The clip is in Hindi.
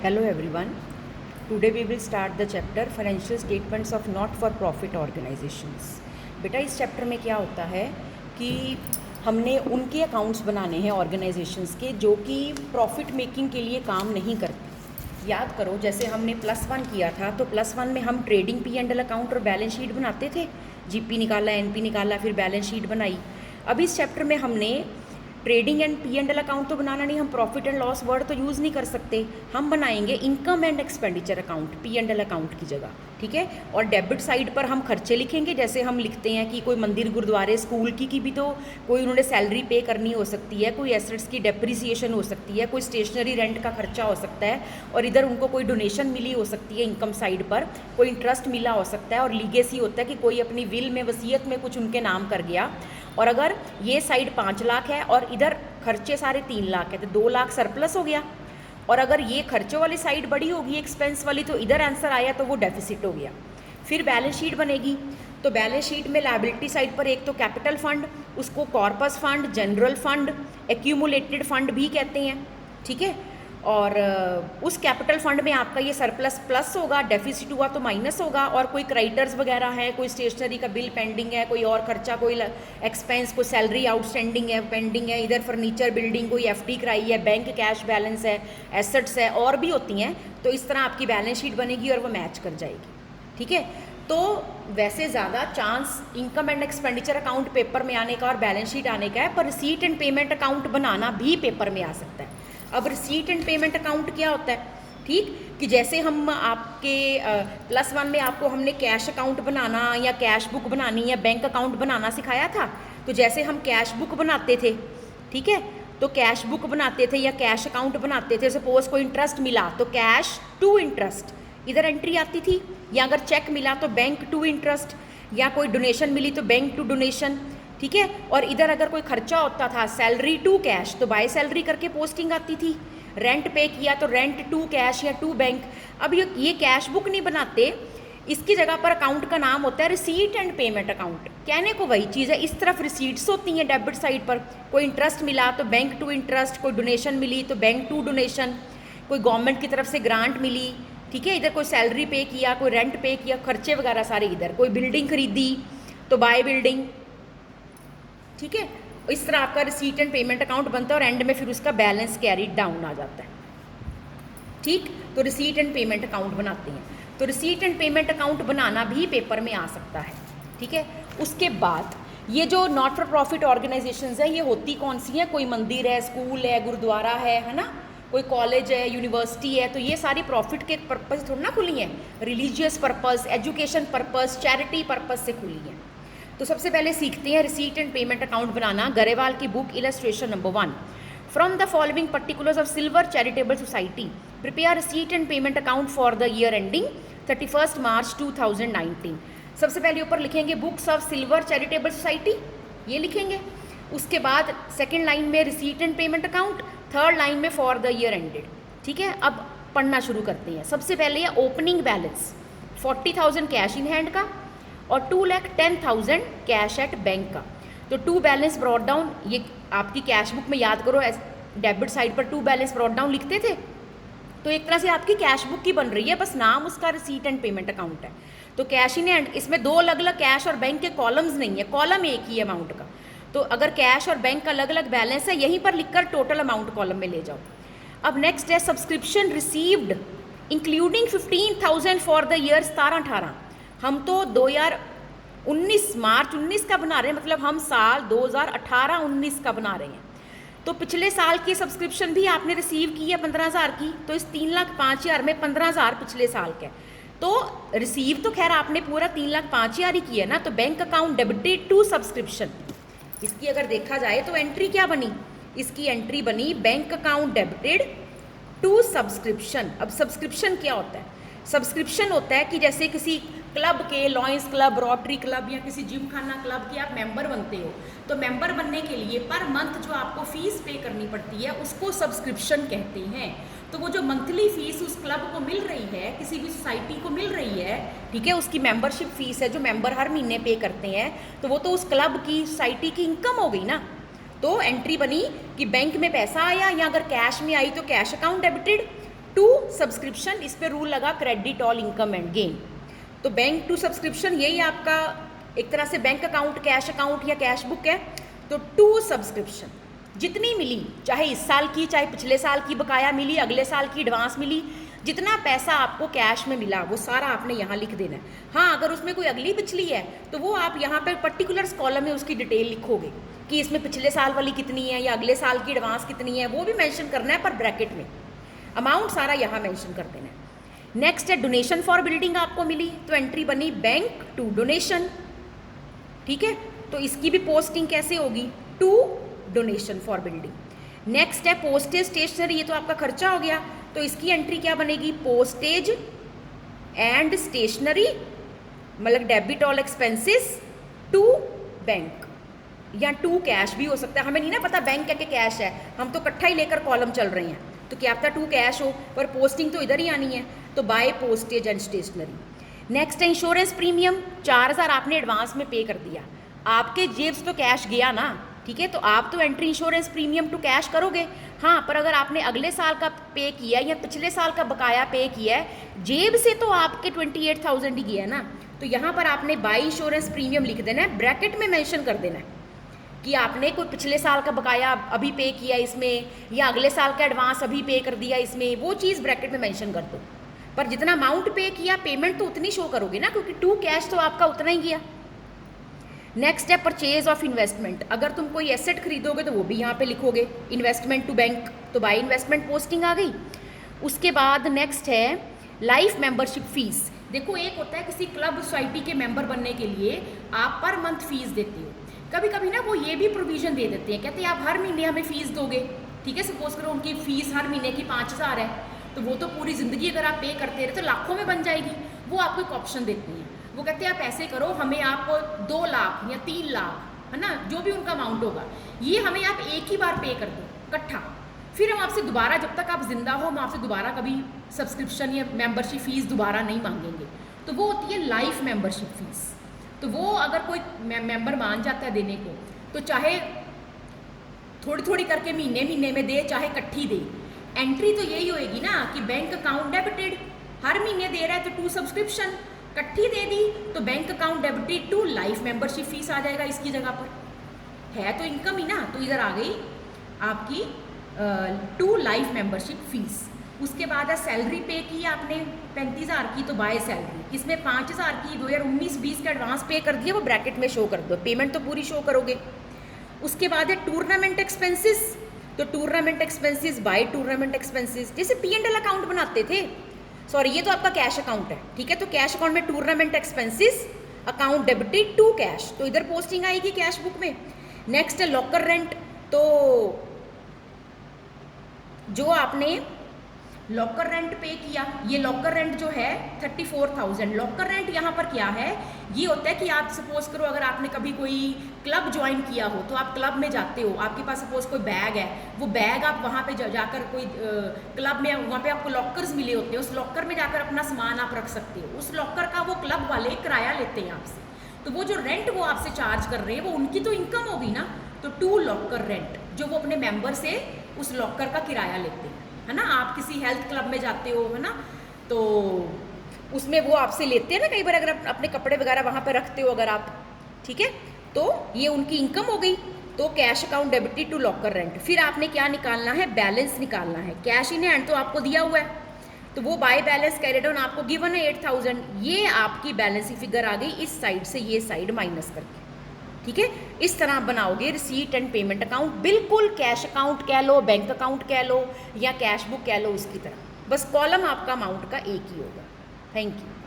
Hello everyone. Today we will start the chapter Financial Statements of Not for Profit Organizations. बेटा इस चैप्टर में क्या होता है कि हमने उनके अकाउंट्स बनाने हैं ऑर्गेनाइजेशंस के जो कि प्रॉफिट मेकिंग के लिए काम नहीं करते। याद करो जैसे हमने +1 किया था तो +1 में हम ट्रेडिंग P&L अकाउंट और बैलेंस शीट बनाते थे। GP निकाला, NP निकाला, फिर बैलेंस शीट बनाई। अब इस चैप्टर में हमने ट्रेडिंग एंड P&L अकाउंट तो बनाना नहीं, हम प्रॉफिट एंड लॉस वर्ड तो यूज़ नहीं कर सकते। हम बनाएंगे income and expenditure account P&L account की जगह, ठीक है। और डेबिट साइड पर हम खर्चे लिखेंगे, जैसे हम लिखते हैं कि कोई मंदिर गुरुद्वारे स्कूल की भी तो कोई उन्होंने सैलरी पे करनी हो सकती है, कोई एसेट्स की डेप्रिसिएशन हो सकती है, कोई स्टेशनरी रेंट का खर्चा हो सकता है, और इधर उनको कोई डोनेशन मिली हो सकती है इनकम साइड पर, कोई इंटरेस्ट मिला हो सकता है, और लीगेसी होता है कि कोई अपनी विल में वसीयत में कुछ उनके नाम कर गया। और अगर ये साइड 5 लाख है और इधर खर्चे सारे 3 लाख है तो 2 लाख सरप्लस हो गया। और अगर ये खर्चों वाली साइड बड़ी होगी एक्सपेंस वाली तो इधर आंसर आया तो वो डेफिसिट हो गया। फिर बैलेंस शीट बनेगी तो बैलेंस शीट में लायबिलिटी साइड पर एक तो कैपिटल फंड, उसको corpus fund, general fund, accumulated fund भी कहते हैं, ठीक है। और उस कैपिटल फंड में आपका ये सरप्लस प्लस होगा, डेफिसिट हुआ तो माइनस होगा। और कोई क्रेडिटर्स वगैरह है, कोई स्टेशनरी का बिल पेंडिंग है, कोई और खर्चा, कोई एक्सपेंस, कोई सैलरी आउटस्टैंडिंग है, पेंडिंग है, इधर फर्नीचर बिल्डिंग, कोई FD कराई है, बैंक कैश बैलेंस है, एसेट्स है, और भी होती हैं। तो इस तरह आपकी बैलेंस शीट बनेगी और वो मैच कर जाएगी, ठीक है। तो वैसे ज़्यादा chance income and expenditure account paper में आने का और बैलेंस शीट आने का है, पर रिसीट एंड पेमेंट अकाउंट बनाना भी पेपर में आ सकता है। अब रिसीट एंड पेमेंट अकाउंट क्या होता है, ठीक, कि जैसे हम आपके +1 में आपको हमने कैश अकाउंट बनाना या कैश बुक बनानी या बैंक अकाउंट बनाना सिखाया था। तो जैसे हम कैश बुक बनाते थे, ठीक है, तो कैश बुक बनाते थे या कैश अकाउंट बनाते थे, सपोज कोई इंटरेस्ट मिला तो कैश टू इंटरेस्ट इधर एंट्री आती थी, या अगर चेक मिला तो बैंक टू इंटरेस्ट, या कोई डोनेशन मिली तो बैंक टू डोनेशन, ठीक है। और इधर अगर कोई खर्चा होता था सैलरी टू कैश तो बाय सैलरी करके पोस्टिंग आती थी, रेंट पे किया तो रेंट टू कैश या टू बैंक। अब ये कैश बुक नहीं बनाते, इसकी जगह पर अकाउंट का नाम होता है रिसीट एंड पेमेंट अकाउंट। कहने को वही चीज़ है, इस तरफ रिसीट्स होती हैं डेबिट साइड पर, कोई इंटरेस्ट मिला तो बैंक टू इंटरेस्ट, कोई डोनेशन मिली तो बैंक टू डोनेशन, कोई गवर्नमेंट की तरफ से ग्रांट मिली, ठीक है, इधर कोई सैलरी पे किया, कोई रेंट पे किया, खर्चे वगैरह सारे इधर, कोई बिल्डिंग खरीदी तो बाय बिल्डिंग, ठीक है। इस तरह आपका रिसीट एंड पेमेंट अकाउंट बनता है और एंड में फिर उसका बैलेंस कैरी डाउन आ जाता है, ठीक। तो रिसीट एंड पेमेंट अकाउंट बनाते हैं, तो रिसीट एंड पेमेंट अकाउंट बनाना भी पेपर में आ सकता है, ठीक है। उसके बाद ये जो नॉट फॉर प्रॉफिट ऑर्गेनाइजेशंस है ये होती कौन सी हैं, कोई मंदिर है, स्कूल है, गुरुद्वारा है ना, कोई कॉलेज है, यूनिवर्सिटी है, तो ये सारी प्रॉफिट के पर्पज़ थोड़ी ना खुली हैं, religious purpose, education purpose, charity purpose से खुली हैं। तो सबसे पहले सीखते हैं रिसीट एंड पेमेंट अकाउंट बनाना। गरेवाल की book illustration number 1, from the following particulars of silver charitable society prepare receipt and payment account for the year ending 31 मार्च 2019। सबसे पहले ऊपर लिखेंगे books of silver charitable society, ये लिखेंगे। उसके बाद सेकेंड लाइन में receipt and payment account, third line में फॉर द ईयर एंडेड, ठीक है। अब पढ़ना शुरू करते हैं। सबसे पहले है opening balance 40,000 cash in hand का और 2,10,000 कैश एट बैंक का। तो टू बैलेंस ब्रॉट डाउन, ये आपकी कैश बुक में याद करो डेबिट साइड पर टू बैलेंस ब्रॉट डाउन लिखते थे, तो एक तरह से आपकी कैश बुक ही बन रही है, बस नाम उसका रिसीट एंड पेमेंट अकाउंट है। तो कैश इन हैंड, इसमें 2 अलग अलग कैश और बैंक के कॉलम्स नहीं है, कॉलम एक ही अमाउंट का। तो अगर कैश और बैंक का अलग अलग बैलेंस है यहीं पर लिखकर टोटल अमाउंट कॉलम में ले जाओ। अब नेक्स्ट है subscription received including 15,000 for the year 17-18। हम तो 2019 मार्च 19 का बना रहे हैं, मतलब हम साल 2018-19 का बना रहे हैं। तो पिछले साल की सब्सक्रिप्शन भी आपने रिसीव की है 15,000 की, तो इस 3,05,000 में 15,000 पिछले साल के, तो रिसीव तो खैर आपने पूरा 3,05,000 ही किया ना। तो bank account debited to subscription, इसकी अगर देखा जाए तो एंट्री क्या बनी, इसकी एंट्री बनी bank account debited to subscription. अब सब्सक्रिप्शन क्या होता है, सब्सक्रिप्शन होता है कि जैसे किसी क्लब के, लॉयंस क्लब, रोटरी क्लब या किसी जिम खाना क्लब के आप मेंबर बनते हो, तो मेंबर बनने के लिए पर मंथ जो आपको फीस पे करनी पड़ती है उसको सब्सक्रिप्शन कहते हैं। तो वो जो मंथली फीस उस क्लब को मिल रही है, किसी भी सोसाइटी को मिल रही है, ठीक है, उसकी मेंबरशिप फीस है जो मेंबर हर महीने पे करते हैं, तो वो तो उस क्लब की, सोसाइटी की इनकम हो गई ना। तो एंट्री बनी कि बैंक में पैसा आया, या अगर कैश में आई तो cash account debited, to subscription, इस पे रूल लगा credit all income and gain. तो बैंक टू सब्सक्रिप्शन यही आपका एक तरह से बैंक अकाउंट, कैश अकाउंट या कैश बुक है। तो टू सब्सक्रिप्शन जितनी मिली, चाहे इस साल की चाहे पिछले साल की बकाया मिली, अगले साल की एडवांस मिली, जितना पैसा आपको कैश में मिला वो सारा आपने यहाँ लिख देना है। हाँ, अगर उसमें कोई अगली पिछली है तो वो आप यहाँ पे पर्टिकुलर्स कॉलम में उसकी डिटेल लिखोगे कि इसमें पिछले साल वाली कितनी है या अगले साल की एडवांस कितनी है, वो भी मेंशन करना है, पर ब्रैकेट में अमाउंट सारा यहाँ मेंशन कर देना है। नेक्स्ट है डोनेशन फॉर बिल्डिंग आपको मिली, तो एंट्री बनी बैंक टू डोनेशन। ठीक है, तो इसकी भी पोस्टिंग कैसे होगी, to donation for building. Next है पोस्टेज स्टेशनरी, ये तो आपका खर्चा हो गया, तो इसकी एंट्री क्या बनेगी, पोस्टेज एंड स्टेशनरी, मतलब debit all expenses to bank, या टू कैश भी हो सकता है, हमें नहीं ना पता बैंक है कि कैश है, हम तो इकट्ठा ही लेकर कॉलम चल रहे हैं, तो क्या पता टू कैश हो, पर पोस्टिंग तो इधर ही आनी है, तो by postage and stationery. Next है इंश्योरेंस प्रीमियम, 4000 आपने एडवांस में पे कर दिया, आपके जेब से तो कैश गया ना, ठीक है, तो आप तो entry insurance premium to cash करोगे। हाँ, पर अगर आपने अगले साल का पे किया या पिछले साल का बकाया पे किया है, जेब से तो आपके 28,000 ही गया है ना, तो यहाँ पर आपने बाय इंश्योरेंस प्रीमियम लिख देना है, ब्रैकेट में मेंशन कर देना है कि आपने कोई पिछले साल का बकाया अभी पे किया इसमें, या अगले साल का एडवांस अभी पे कर दिया इसमें, वो चीज़ ब्रैकेट में मेंशन कर दो। पर जितना अमाउंट पे किया, पेमेंट तो उतनी शो करोगे ना, क्योंकि टू कैश तो आपका उतना ही गया। नेक्स्ट है परचेज ऑफ इन्वेस्टमेंट, अगर तुम कोई एसेट खरीदोगे तो वो भी यहाँ पे लिखोगे, इन्वेस्टमेंट टू बैंक, तो बाय इन्वेस्टमेंट पोस्टिंग आ गई। उसके बाद नेक्स्ट है लाइफ मेंबरशिप फीस। देखो, एक होता है किसी क्लब सोसाइटी के मेंबर बनने के लिए आप पर मंथ फीस देते हो, कभी कभी ना वो ये भी प्रोविजन दे देते हैं, कहते हैं आप हर महीने हमें फीस दोगे। ठीक है, सपोज करो उनकी फीस हर महीने की 5000 है, तो वो तो पूरी ज़िंदगी अगर आप पे करते रहे तो लाखों में बन जाएगी। वो आपको एक ऑप्शन देती हैं, वो कहते हैं आप ऐसे करो, हमें आप 2 लाख या 3 लाख, है ना, जो भी उनका अमाउंट होगा, ये हमें आप एक ही बार पे कर दो इकट्ठा, फिर हम आपसे दोबारा, जब तक आप जिंदा हो, हम आपसे दोबारा कभी सब्सक्रिप्शन या मेंबरशिप फीस दोबारा नहीं मांगेंगे। तो वो होती है लाइफ मेंबरशिप फीस। तो वो अगर कोई मेंबर मान जाता है देने को, तो चाहे थोड़ी थोड़ी करके महीने महीने में दे, चाहे इकट्ठी दे, एंट्री तो यही होएगी ना कि बैंक अकाउंट डेबिटेड, हर महीने दे रहा है तो टू सब्सक्रिप्शन, इकट्ठी दे दी तो bank account debited to life membership fees आ जाएगा इसकी जगह पर, है तो इनकम ही ना, तो इधर आ गई आपकी टू लाइफ मेंबरशिप फीस। उसके बाद है सैलरी पे की आपने 35,000 की, तो बाय सैलरी, इसमें 5,000 की 2019-20 का एडवांस पे कर दिया, वो ब्रैकेट में शो कर दो, पेमेंट तो पूरी शो करोगे। उसके बाद है टूर्नामेंट एक्सपेंसेस, तो tournament expenses by tournament expenses, जैसे P&L अकाउंट बनाते थे, सॉरी ये तो आपका कैश अकाउंट है, ठीक है, तो कैश अकाउंट में tournament expenses account debited to cash, तो इधर पोस्टिंग आएगी कैश बुक में। नेक्स्ट है लॉकर रेंट, तो जो आपने लॉकर रेंट पे किया, ये लॉकर रेंट जो है 34,000। लॉकर रेंट यहाँ पर क्या है, ये होता है कि आप सपोज करो अगर आपने कभी कोई क्लब ज्वाइन किया हो, तो आप क्लब में जाते हो, आपके पास सपोज कोई बैग है, वो बैग आप वहाँ पे जाकर कोई क्लब में, वहाँ पे आपको लॉकर्स मिले होते हैं, उस लॉकर में जाकर अपना सामान आप रख सकते हो, उस लॉकर का वो क्लब वाले किराया लेते हैं आपसे, तो वो जो रेंट वो आपसे चार्ज कर रहे हैं वो उनकी तो इनकम होगी ना, तो टू लॉकर रेंट, जो वो अपने मेंबर से उस लॉकर का किराया लेते हैं, है ना। आप किसी हेल्थ क्लब में जाते हो, है ना, तो उसमें वो आपसे लेते हैं ना कई बार, अगर अपने कपड़े वगैरह वहाँ पे रखते हो अगर आप, ठीक है, तो ये उनकी इनकम हो गई। तो cash account debited to locker rent. फिर आपने क्या निकालना है, बैलेंस निकालना है। कैश इन हैंड तो आपको दिया हुआ है, तो वो बाय बैलेंस कैरिड ऑन आपको गिवन है 8,000, ये आपकी बैलेंस की फिगर आ गई इस साइड से ये साइड माइनस करके, ठीक है। इस तरह आप बनाओगे रिसीट एंड पेमेंट अकाउंट, बिल्कुल कैश अकाउंट कह लो, बैंक अकाउंट कह लो या कैश बुक कह लो, उसकी तरह, बस कॉलम आपका अमाउंट का एक ही होगा। Thank you.